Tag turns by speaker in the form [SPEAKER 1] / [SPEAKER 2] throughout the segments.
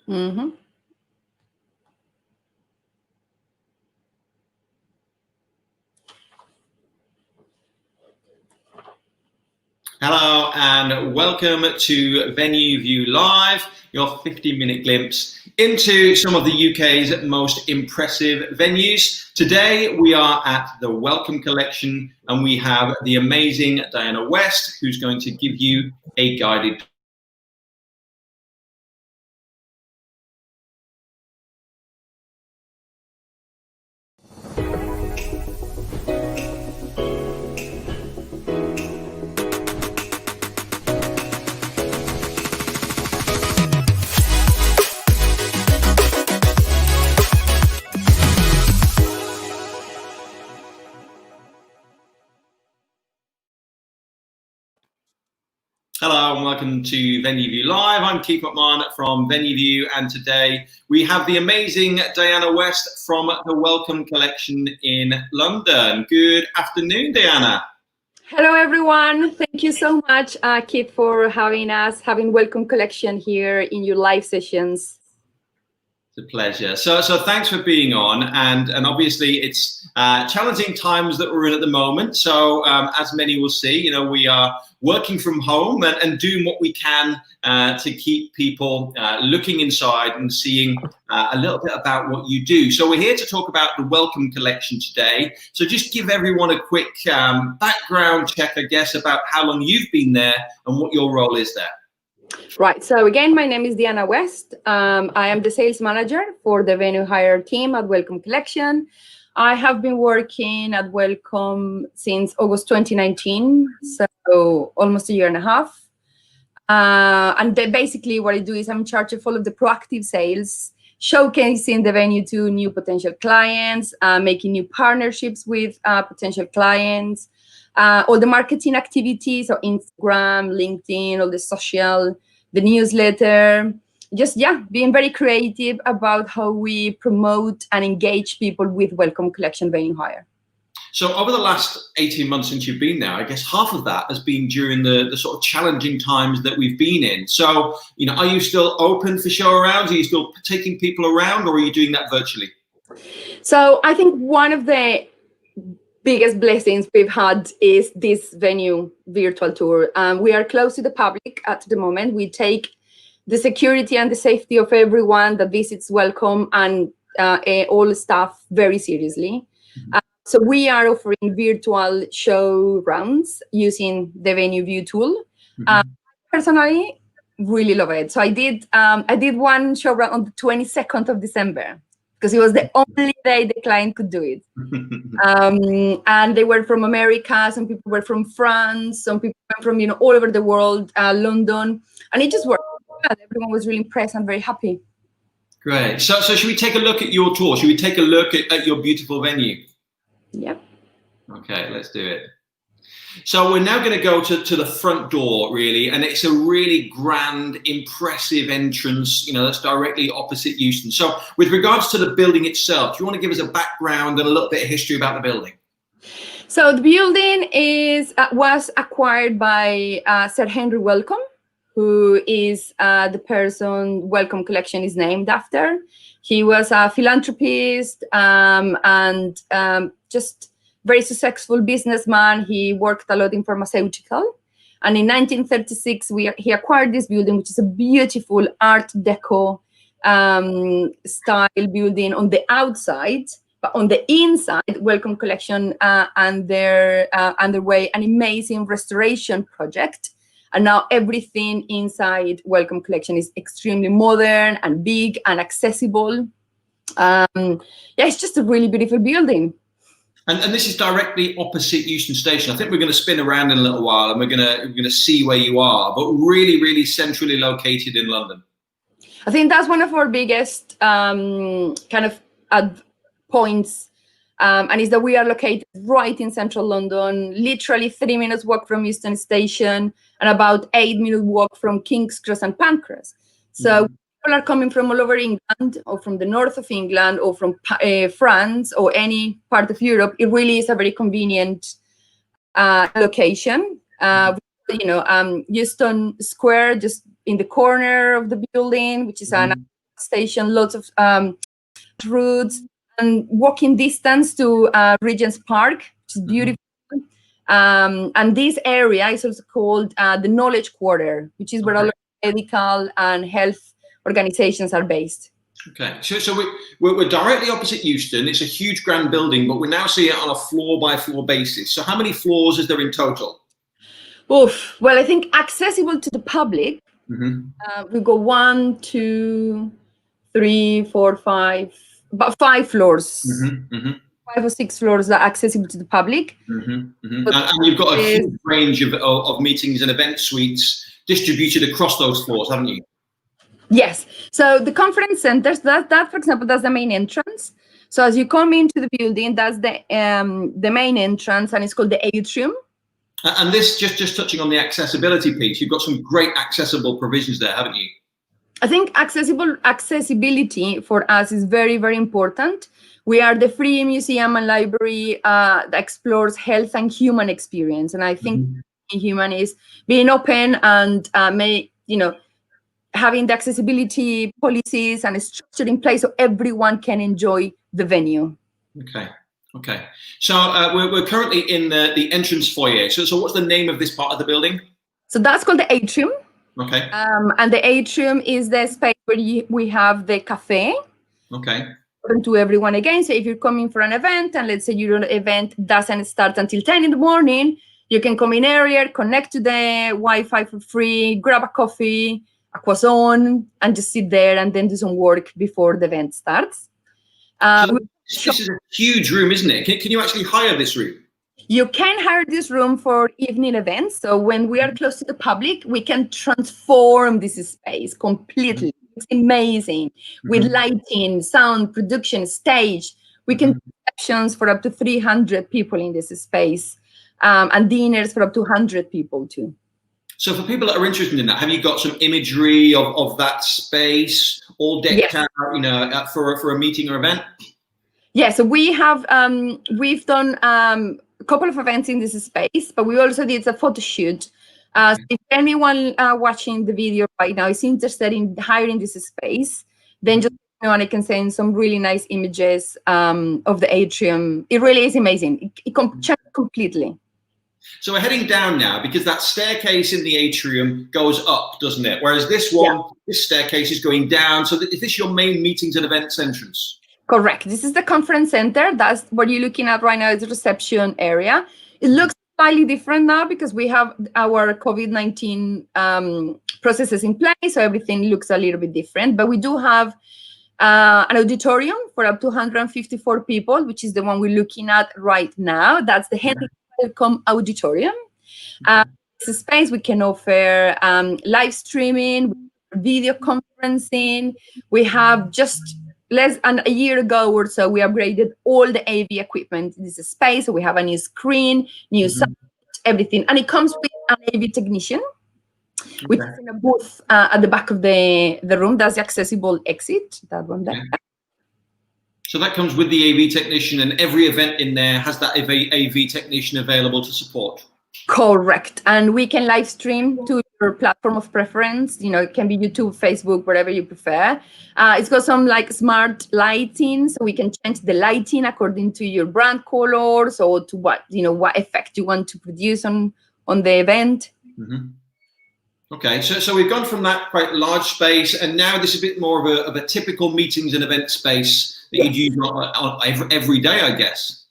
[SPEAKER 1] Mm-hmm.
[SPEAKER 2] Hello and welcome to Venue View Live, your 50-minute glimpse into some of the UK's most impressive venues. Today we are at the Wellcome Collection and we have the amazing Diana West, who's going to give you a guided Hello and welcome to Venue View Live. I'm Keith McMahon from Venue View, and today we have the amazing Diana West from the Wellcome Collection in London. Good afternoon, Diana.
[SPEAKER 1] Hello, everyone. Thank you so much, Keith, for having Wellcome Collection here in your live sessions.
[SPEAKER 2] It's a pleasure. So thanks for being on, and obviously it's challenging times that we're in at the moment. So as many will see, we are working from home and doing what we can to keep people looking inside and seeing a little bit about what you do. So we're here to talk about the Wellcome Collection today. So just give everyone a quick background check, I guess, about how long you've been there and what your role is there.
[SPEAKER 1] Right. So again, my name is Diana West. I am the sales manager for the venue hire team at Wellcome Collection. I have been working at Wellcome since August 2019, so almost a year and a half. And basically what I do is I'm in charge of all of the proactive sales, showcasing the venue to new potential clients, making new partnerships with potential clients, all the marketing activities, so Instagram, LinkedIn, all the social, the newsletter, just, being very creative about how we promote and engage people with Wellcome Collection venue hire.
[SPEAKER 2] So over the last 18 months since you've been there, I guess half of that has been during the sort of challenging times that we've been in. So, are you still open for show arounds? Are you still taking people around, or are you doing that virtually?
[SPEAKER 1] So I think one of the biggest blessings we've had is this venue virtual tour. We are close to the public at the moment. We take the security and the safety of everyone that visits Wellcome and all staff very seriously. So we are offering virtual show rounds using the Venue View tool. Personally, really love it. So I did one show round on the 22nd of December because it was the only day the client could do it. And they were from America. Some people were from France. Some people were from all over the world, London, and it just worked. Everyone was really impressed and very happy.
[SPEAKER 2] Great. So should we take a look at your tour? Should we take a look at your beautiful venue?
[SPEAKER 1] Yep.
[SPEAKER 2] Okay, let's do it. So we're now going to go to the front door, really, and it's a really grand, impressive entrance, that's directly opposite Euston. So with regards to the building itself, do you want to give us a background and a little bit of history about the building?
[SPEAKER 1] So the building was acquired by Sir Henry Wellcome, who is the person Wellcome Collection is named after. He was a philanthropist and just very successful businessman. He worked a lot in pharmaceutical. And in 1936, he acquired this building, which is a beautiful Art Deco style building on the outside. But on the inside, Wellcome Collection underway an amazing restoration project. And now everything inside Wellcome Collection is extremely modern and big and accessible. It's just a really beautiful building.
[SPEAKER 2] And this is directly opposite Euston Station. I think we're going to spin around in a little while and we're going to see where you are, but really, really centrally located in London.
[SPEAKER 1] I think that's one of our biggest points, and is that we are located right in central London, literally 3 minutes walk from Euston Station and about 8-minute walk from King's Cross and Pancras. So people are coming from all over England or from the north of England or from France or any part of Europe. It really is a very convenient location. Euston Square, just in the corner of the building, which is an station, lots of routes, and walking distance to Regent's Park, which is beautiful. And this area is also called the Knowledge Quarter, which is where a lot of medical and health organizations are based.
[SPEAKER 2] Okay, so we're directly opposite Euston. It's a huge grand building, but we now see it on a floor-by-floor basis. So how many floors is there in total?
[SPEAKER 1] Oof. Well, I think accessible to the public, we go 1, 2, 3, 4, 5, about 5 floors. 5 or 6 floors that are accessible to the public.
[SPEAKER 2] And you've got a huge range of meetings and event suites distributed across those floors, haven't you?
[SPEAKER 1] Yes. So the conference centers, that for example, that's the main entrance. So as you come into the building, that's the main entrance, and it's called the Atrium.
[SPEAKER 2] And this, just touching on the accessibility piece, you've got some great accessible provisions there, haven't you?
[SPEAKER 1] I think accessibility for us is very, very important. We are the free museum and library that explores health and human experience. And I think human is being open and having the accessibility policies and structure in place so everyone can enjoy the venue.
[SPEAKER 2] Okay. So we're currently in the entrance foyer. So what's the name of this part of the building?
[SPEAKER 1] So that's called the Atrium.
[SPEAKER 2] Okay.
[SPEAKER 1] And the Atrium is the space where we have the cafe.
[SPEAKER 2] Okay.
[SPEAKER 1] Open to everyone again. So if you're coming for an event, and let's say your event doesn't start until 10 in the morning, you can come in earlier, connect to the Wi-Fi for free, grab a coffee, a croissant, and just sit there and then do some work before the event starts.
[SPEAKER 2] This is a huge room, isn't it? Can you actually hire this room?
[SPEAKER 1] You can hire this room for evening events. So when we are close to the public, we can transform this space completely. It's amazing. With lighting, sound, production, stage. We can do sessions for up to 300 people in this space, and dinners for up to 100 people too.
[SPEAKER 2] So for people that are interested in that, have you got some imagery of that space all decked out, for a meeting or event?
[SPEAKER 1] Yeah, so we've done a couple of events in this space, but we also did a photo shoot. So if anyone watching the video right now is interested in hiring this space, then just and I can send some really nice images of the Atrium. It really is amazing. It changes completely.
[SPEAKER 2] So we're heading down now because that staircase in the Atrium goes up, doesn't it? Whereas this one, this staircase is going down. So is this your main meetings and events entrance?
[SPEAKER 1] Correct. This is the conference center. That's what you're looking at right now, is the reception area. It looks slightly different now because we have our COVID-19 processes in place, so everything looks a little bit different. But we do have an auditorium for up to 154 people, which is the one we're looking at right now. That's the Henry Wellcome Auditorium. It's a space we can offer live streaming, video conferencing. We have just less than a year ago or so, we upgraded all the AV equipment in this space. So we have a new screen, new sound, everything. And it comes with an AV technician, which is in a booth at the back of the room. That's the accessible exit, that one there.
[SPEAKER 2] So that comes with the AV technician, and every event in there has that AV technician available to support.
[SPEAKER 1] Correct. And we can live stream to your platform of preference. It can be YouTube, Facebook, whatever you prefer. It's got some smart lighting, so we can change the lighting according to your brand colors or to what effect you want to produce on the event.
[SPEAKER 2] Okay, so we've gone from that quite large space, and now this is a bit more of a typical meetings and event space that you'd use every day, I guess.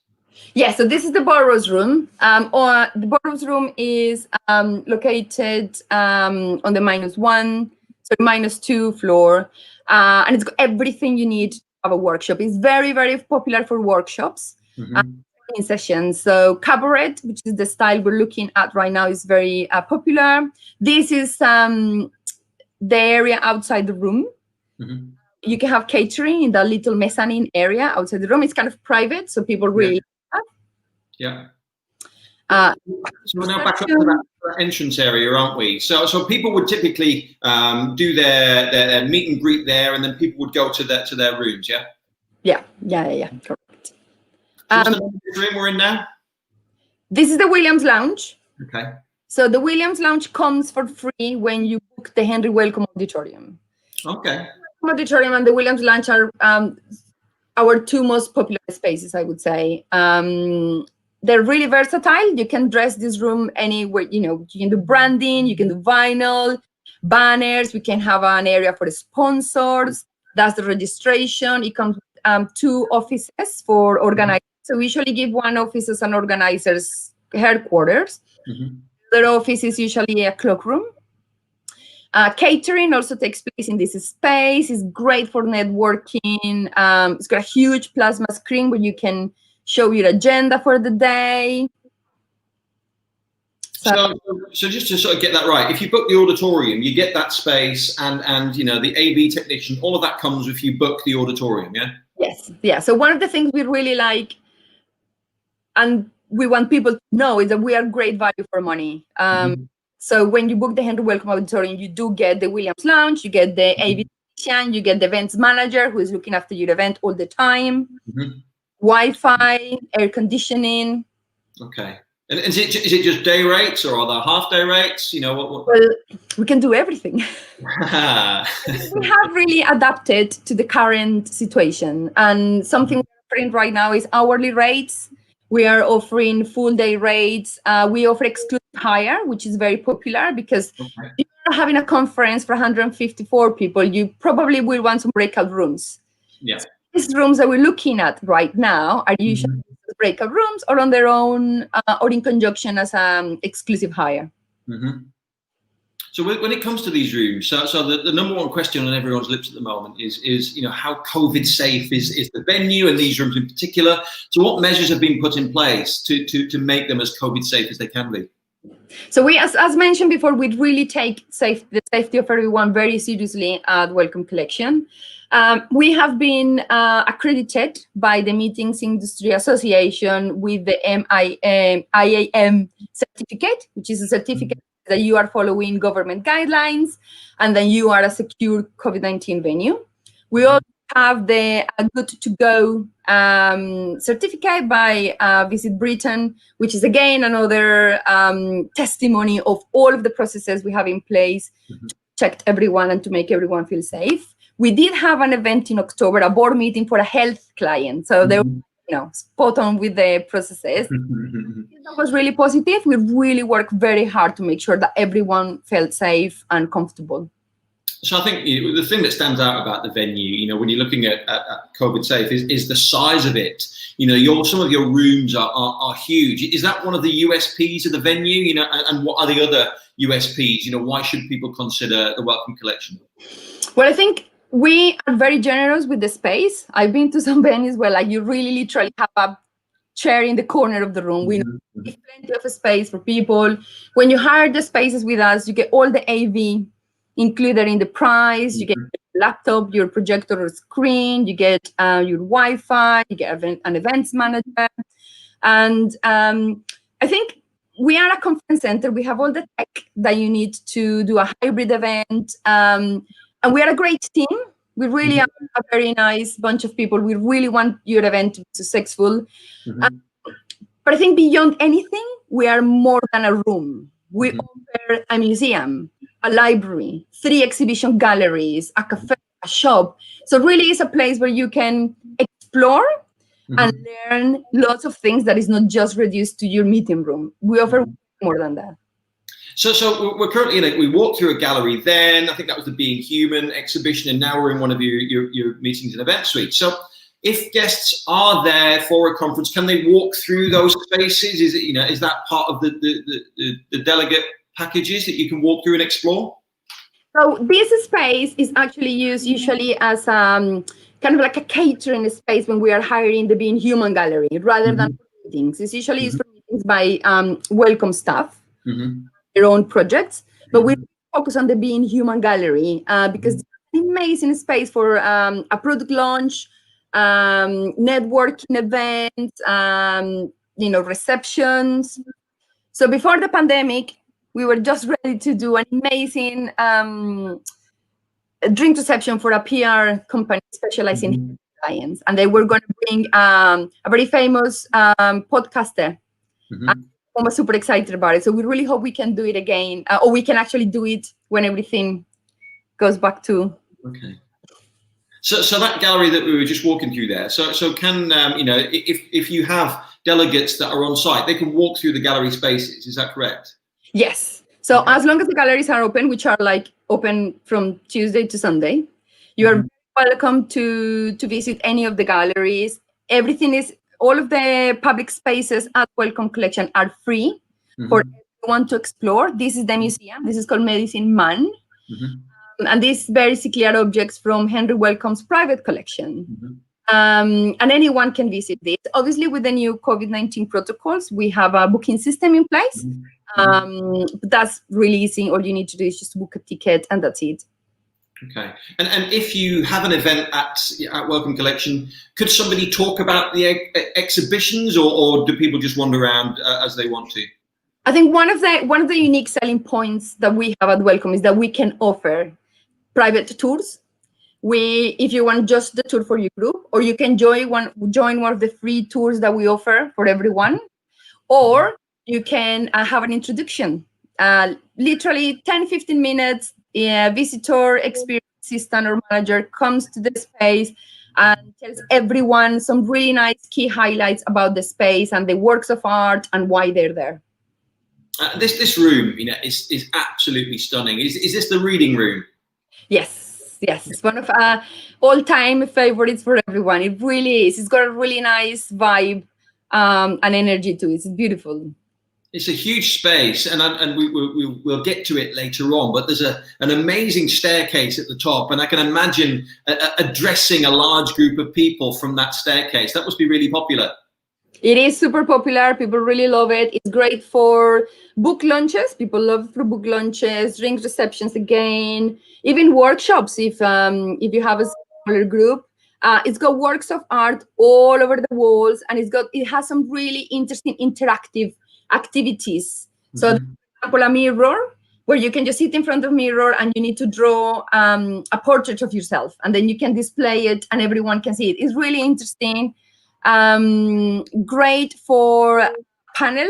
[SPEAKER 1] Yeah, so this is the Borough's room. The Borough's room is located on the -2 floor, and it's got everything you need to have a workshop. It's very, very popular for workshops in sessions. So Cabaret, which is the style we're looking at right now, is very popular. This is the area outside the room. You can have catering in the little mezzanine area outside the room. It's kind of private, so people really
[SPEAKER 2] so we're now back up to that entrance area, aren't we? So people would typically do their meet and greet there, and then people would go to their rooms. Yeah.
[SPEAKER 1] Correct.
[SPEAKER 2] So what's the name of the room we're in now?
[SPEAKER 1] This is the Williams Lounge.
[SPEAKER 2] Okay.
[SPEAKER 1] So the Williams Lounge comes for free when you book the Henry Wellcome Auditorium.
[SPEAKER 2] Okay.
[SPEAKER 1] Auditorium and the Williams Lounge are our two most popular spaces, I would say. They're really versatile. You can dress this room anywhere. You can do branding, you can do vinyl, banners. We can have an area for the sponsors. That's the registration. It comes with 2 offices for organizers. So we usually give one office as an organizer's headquarters. Their office is usually a cloakroom. Catering also takes place in this space. It's great for networking. It's got a huge plasma screen where you can show your agenda for the day.
[SPEAKER 2] So just to sort of get that right, if you book the auditorium, you get that space and the AV technician, all of that comes if you book the auditorium, yeah?
[SPEAKER 1] Yes, yeah. So one of the things we really like and we want people to know is that we are great value for money. So when you book the Henry Wellcome Auditorium, you do get the Williams Lounge, you get the AV technician, you get the events manager who is looking after your event all the time, Wi-Fi, air conditioning.
[SPEAKER 2] Okay. And is it just day rates or are there half-day rates? What?
[SPEAKER 1] Well, we can do everything. We have really adapted to the current situation. And something we're offering right now is hourly rates. We are offering full-day rates. We offer exclusive hire, which is very popular because if you're having a conference for 154 people, you probably will want some breakout rooms.
[SPEAKER 2] Yeah.
[SPEAKER 1] So these rooms that we're looking at right now are usually breakout rooms or on their own or in conjunction as exclusive hire.
[SPEAKER 2] So when it comes to these rooms, so the number one question on everyone's lips at the moment is how COVID safe is the venue and these rooms in particular. So what measures have been put in place to make them as COVID safe as they can be?
[SPEAKER 1] So we, as mentioned before, we really take the safety of everyone very seriously at Wellcome Collection. We have been accredited by the Meetings Industry Association with the IAM certificate, which is a certificate that you are following government guidelines and then you are a secure COVID-19 venue. We also have the Good to Go certificate by Visit Britain, which is again another testimony of all of the processes we have in place to protect everyone and to make everyone feel safe. We did have an event in October, a board meeting for a health client. So they were spot on with the processes. That was really positive. We really worked very hard to make sure that everyone felt safe and comfortable.
[SPEAKER 2] So I think the thing that stands out about the venue, when you're looking at COVID safe, is the size of it. Some of your rooms are huge. Is that one of the USPs of the venue? And what are the other USPs? Why should people consider the Wellcome Collection?
[SPEAKER 1] Well, I think we are very generous with the space. I've been to some venues where you really literally have a chair in the corner of the room. We know there's plenty of space for people. When you hire the spaces with us, you get all the AV included in the price. You get your laptop, your projector or screen, you get your Wi-Fi, you get an events manager. And I think we are a conference center. We have all the tech that you need to do a hybrid event. And we are a great team. We really are a very nice bunch of people. We really want your event to be successful. But I think beyond anything, we are more than a room. We offer a museum, a library, 3 exhibition galleries, a cafe, a shop. So really it's a place where you can explore and learn lots of things that is not just reduced to your meeting room. We offer more than that.
[SPEAKER 2] So we're currently we walked through a gallery then, I think that was the Being Human exhibition, and now we're in one of your meetings and event suites. So if guests are there for a conference, can they walk through those spaces? Is it, is that part of the delegate packages that you can walk through and explore? So
[SPEAKER 1] this space is actually used usually as kind of like a catering space when we are hiring the Being Human gallery rather than meetings. It's usually used for meetings by Wellcome staff. Their own projects, but we focus on the Being Human gallery because it's an amazing space for a product launch, networking events, receptions. So before the pandemic, we were just ready to do an amazing drink reception for a PR company specializing in clients, and they were going to bring a very famous podcaster. I was super excited about it. So we really hope we can do it again, or we can actually do it when everything goes back to.
[SPEAKER 2] Okay. So that gallery that we were just walking through there. So can if you have delegates that are on site, they can walk through the gallery spaces. Is that correct?
[SPEAKER 1] Yes. So as long as the galleries are open, which are like open from Tuesday to Sunday, you are welcome to visit any of the galleries. All of the public spaces at Wellcome Collection are free for everyone to explore. This is the museum. This is called Medicine Man. And these basically are objects from Henry Wellcome's private collection. And anyone can visit this. Obviously, with the new COVID-19 protocols, we have a booking system in place. But that's really easy. All you need to do is just book a ticket, and that's it.
[SPEAKER 2] Okay. And if you have an event at Wellcome Collection, could somebody talk about the exhibitions, or do people just wander around as they want to?
[SPEAKER 1] I think one of the unique selling points that we have at Wellcome is that we can offer private tours. If you want just the tour for your group, or you can join one of the free tours that we offer for everyone, or you can have an introduction, literally 10-15 minutes. Visitor experience assistant or manager comes to the space and tells everyone some really nice key highlights about the space and the works of art and why they're there.
[SPEAKER 2] This room, is absolutely stunning. Is this the reading room?
[SPEAKER 1] Yes, it's one of all-time favorites for everyone. It really is. It's got a really nice vibe and energy to it. It's beautiful.
[SPEAKER 2] It's a huge space, and we'll get to it later on, but there's an amazing staircase at the top, and I can imagine addressing a large group of people from that staircase. That must be really popular.
[SPEAKER 1] It is super popular. People really love it. It's great for book launches. People love it for book launches, drink receptions again, even workshops if you have a smaller group. It's got works of art all over the walls, and it has some really interesting interactive activities. So, for example, a mirror where you can just sit in front of a mirror and you need to draw a portrait of yourself, and then you can display it and everyone can see it. It's really interesting. Great for panel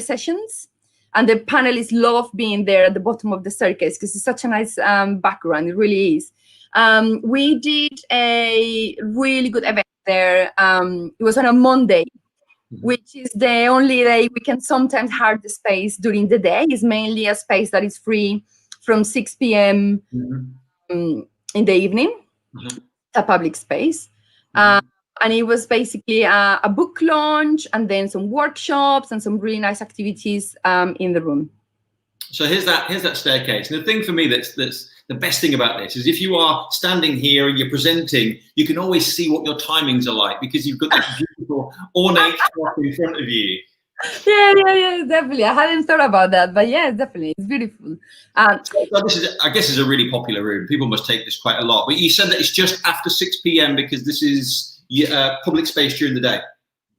[SPEAKER 1] sessions, and the panelists love being there at the bottom of the staircase because it's such a nice background. It really is. We did a really good event there. It was on a Monday, which is the only day we can sometimes hire the space during the day. It's mainly a space that is free from 6 p.m. In the evening, a public space. And it was basically a book launch and then some workshops and some really nice activities in the room.
[SPEAKER 2] So here's that staircase. And the thing for me that's the best thing about this is if you are standing here and you're presenting, you can always see what your timings are like because you've got that beautiful ornate clock in front of you.
[SPEAKER 1] Yeah, definitely. I hadn't thought about that, but yeah, definitely, it's beautiful.
[SPEAKER 2] So this I guess, is a really popular room. People must take this quite a lot. But you said that it's just after 6 p.m. because this is public space during the day.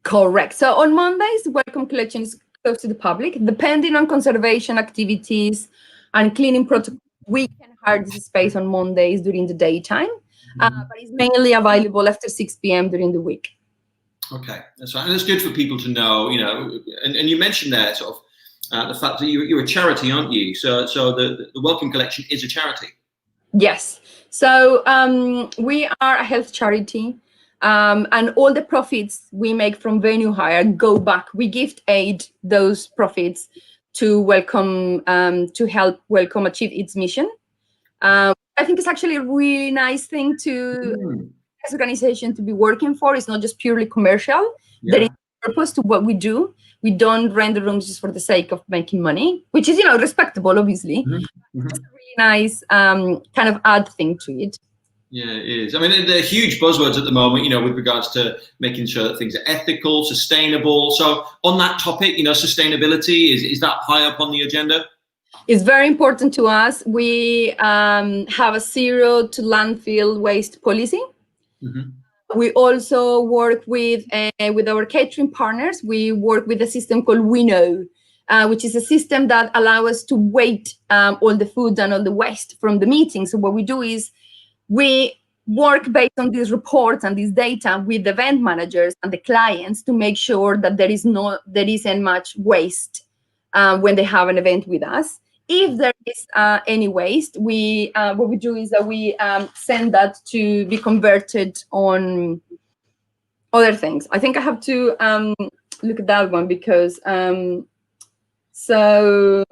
[SPEAKER 1] Correct. So on Mondays, the Wellcome Collection is closed to the public. Depending on conservation activities and cleaning protocol, we can hire this space on Mondays during the daytime, but it's mainly available after 6 p.m. during the week.
[SPEAKER 2] Okay, that's right. And it's good for people to know, and you mentioned there sort of the fact that you're a charity, aren't you? So the Wellcome Collection is a charity.
[SPEAKER 1] Yes. So we are a health charity. And all the profits we make from venue hire go back. We gift aid those profits to Wellcome, to help Wellcome achieve its mission. I think it's actually a really nice thing to this organization to be working for. It's not just purely commercial. There is purpose to what we do. We don't rent the rooms just for the sake of making money, which is respectable, obviously. It's a really nice kind of add thing to it.
[SPEAKER 2] Yeah, it is. I mean, there are huge buzzwords at the moment, with regards to making sure that things are ethical, sustainable. So on that topic, sustainability, is that high up on the agenda?
[SPEAKER 1] It's very important to us. We have a zero to landfill waste policy. We also work with our catering partners. We work with a system called WeKnow, which is a system that allows us to weight all the food and all the waste from the meeting. So what we do is we work based on these reports and this data with the event managers and the clients to make sure that there isn't much waste when they have an event with us. if there is any waste, we what we do is that we send that to be converted on other things. I think I have to look at that one because so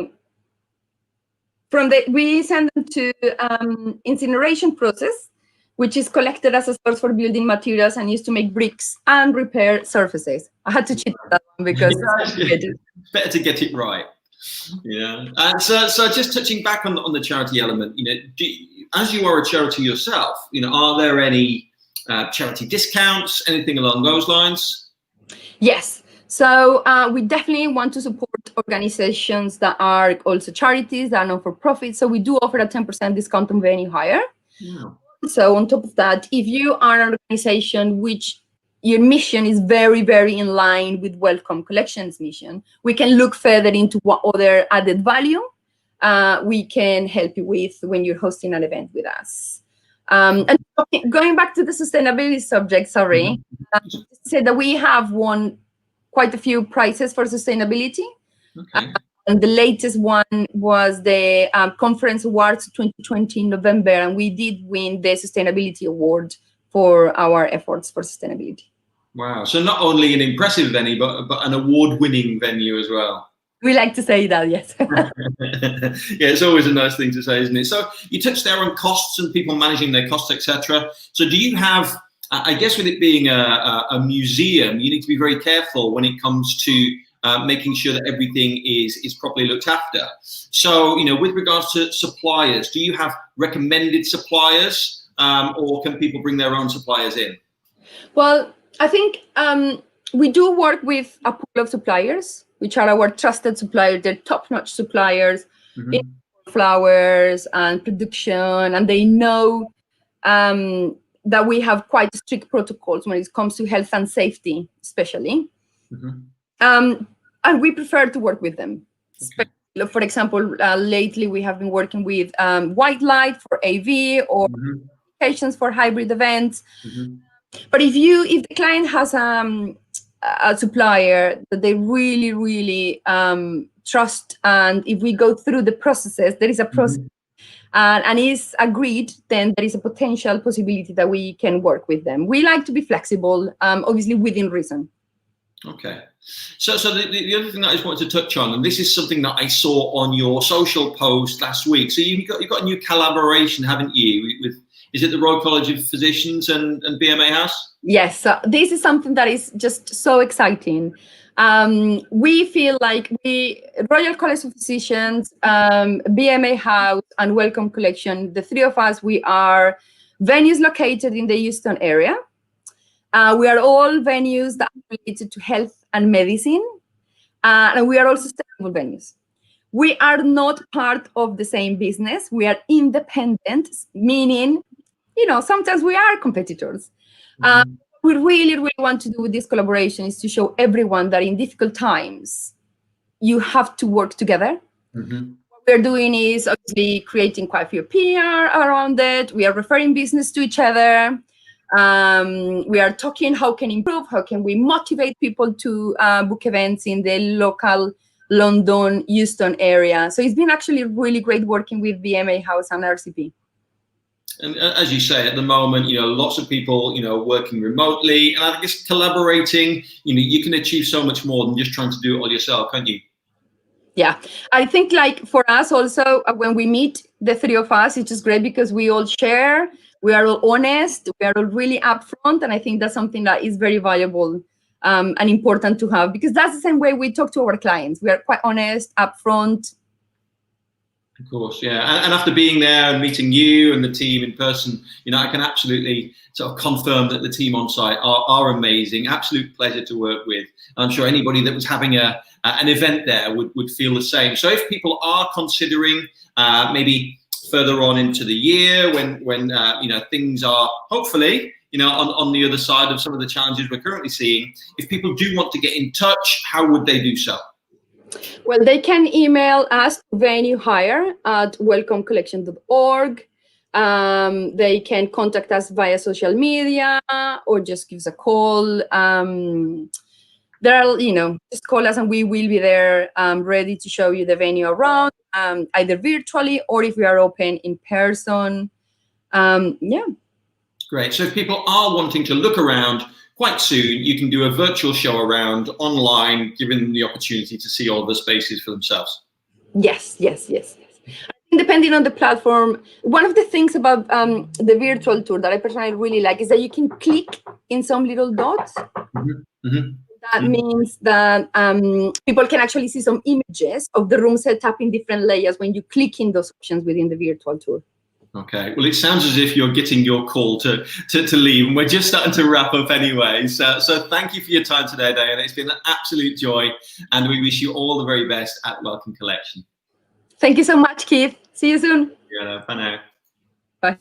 [SPEAKER 1] we send them to incineration process, which is collected as a source for building materials and used to make bricks and repair surfaces. I had to cheat on that one because
[SPEAKER 2] better to get it right. Yeah. And so just touching back on the charity element, as you are a charity yourself, are there any charity discounts, anything along those lines?
[SPEAKER 1] Yes. So we definitely want to support organizations that are also charities, that are non-for-profit. So we do offer a 10% discount on venue hire.
[SPEAKER 2] Wow.
[SPEAKER 1] So on top of that, if you are an organization which your mission is very, very in line with Wellcome Collection's mission, we can look further into what other added value we can help you with when you're hosting an event with us. And going back to the sustainability subject, sorry, say that we have won quite a few prizes for sustainability.
[SPEAKER 2] Okay.
[SPEAKER 1] And the latest one was the Conference Awards 2020 in November, and we did win the Sustainability Award for our efforts for sustainability.
[SPEAKER 2] Wow. So not only an impressive venue, but an award-winning venue as well.
[SPEAKER 1] We like to say that, yes.
[SPEAKER 2] Yeah, it's always a nice thing to say, isn't it? So you touched there on costs and people managing their costs, etc. So do you have, I guess with it being a museum, you need to be very careful when it comes to making sure that everything is properly looked after. So, with regards to suppliers, do you have recommended suppliers or can people bring their own suppliers in?
[SPEAKER 1] Well, I think we do work with a pool of suppliers, which are our trusted suppliers. They're top-notch suppliers in flowers and production, and they know that we have quite strict protocols when it comes to health and safety, especially. And we prefer to work with them. Okay. For example, lately we have been working with White Light for AV or applications for hybrid events. But if the client has a supplier that they really, really trust, and if we go through the processes, there is a process and is agreed, then there is a potential possibility that we can work with them. We like to be flexible, obviously within reason.
[SPEAKER 2] Okay. So the other thing that I just wanted to touch on, and this is something that I saw on your social post last week. So you've got a new collaboration, haven't you, with is it the Royal College of Physicians and BMA House? Yes.
[SPEAKER 1] So this is something that is just so exciting. We feel like Royal College of Physicians, BMA House, and Wellcome Collection, the three of us, we are venues located in the Houston area. We are all venues that are related to health and medicine, and we are also sustainable venues. We are not part of the same business. We are independent, meaning, sometimes we are competitors. We really, really want to do with this collaboration is to show everyone that in difficult times, you have to work together. What we're doing is obviously creating quite a few PR around it. We are referring business to each other. We are talking how can improve, how can we motivate people to book events in the local London, Houston area. So it's been actually really great working with BMA House and RCP.
[SPEAKER 2] And as you say, at the moment, lots of people, working remotely, and I guess collaborating, you can achieve so much more than just trying to do it all yourself, can't you?
[SPEAKER 1] Yeah, I think like for us also, when we meet the three of us, it's just great because we all share, we are all honest, we are all really upfront, and I think that's something that is very valuable and important to have, because that's the same way we talk to our clients. We are quite honest, upfront.
[SPEAKER 2] Of course, yeah. And after being there and meeting you and the team in person, I can absolutely sort of confirm that the team on site are amazing. Absolute pleasure to work with. I'm sure anybody that was having an event there would feel the same. So if people are considering maybe further on into the year when things are hopefully on the other side of some of the challenges we're currently seeing, if people do want to get in touch, how would they do so?
[SPEAKER 1] Well, they can email us to venuehire@wellcomecollection.org. They can contact us via social media or just give us a call. there are, just call us and we will be there, ready to show you the venue around, either virtually or if we are open in person. Yeah.
[SPEAKER 2] Great. So if people are wanting to look around quite soon, you can do a virtual show around online, giving them the opportunity to see all the spaces for themselves.
[SPEAKER 1] Yes. Depending on the platform, one of the things about the virtual tour that I personally really like is that you can click in some little dots. That means that people can actually see some images of the room set up in different layers when you click in those options within the virtual tour.
[SPEAKER 2] Okay, well, it sounds as if you're getting your call to leave, and we're just starting to wrap up anyway. So thank you for your time today, Diana. It's been an absolute joy, and we wish you all the very best at Wellcome Collection.
[SPEAKER 1] Thank you so much, Keith. See you soon.
[SPEAKER 2] Yeah, bye now.
[SPEAKER 1] Bye.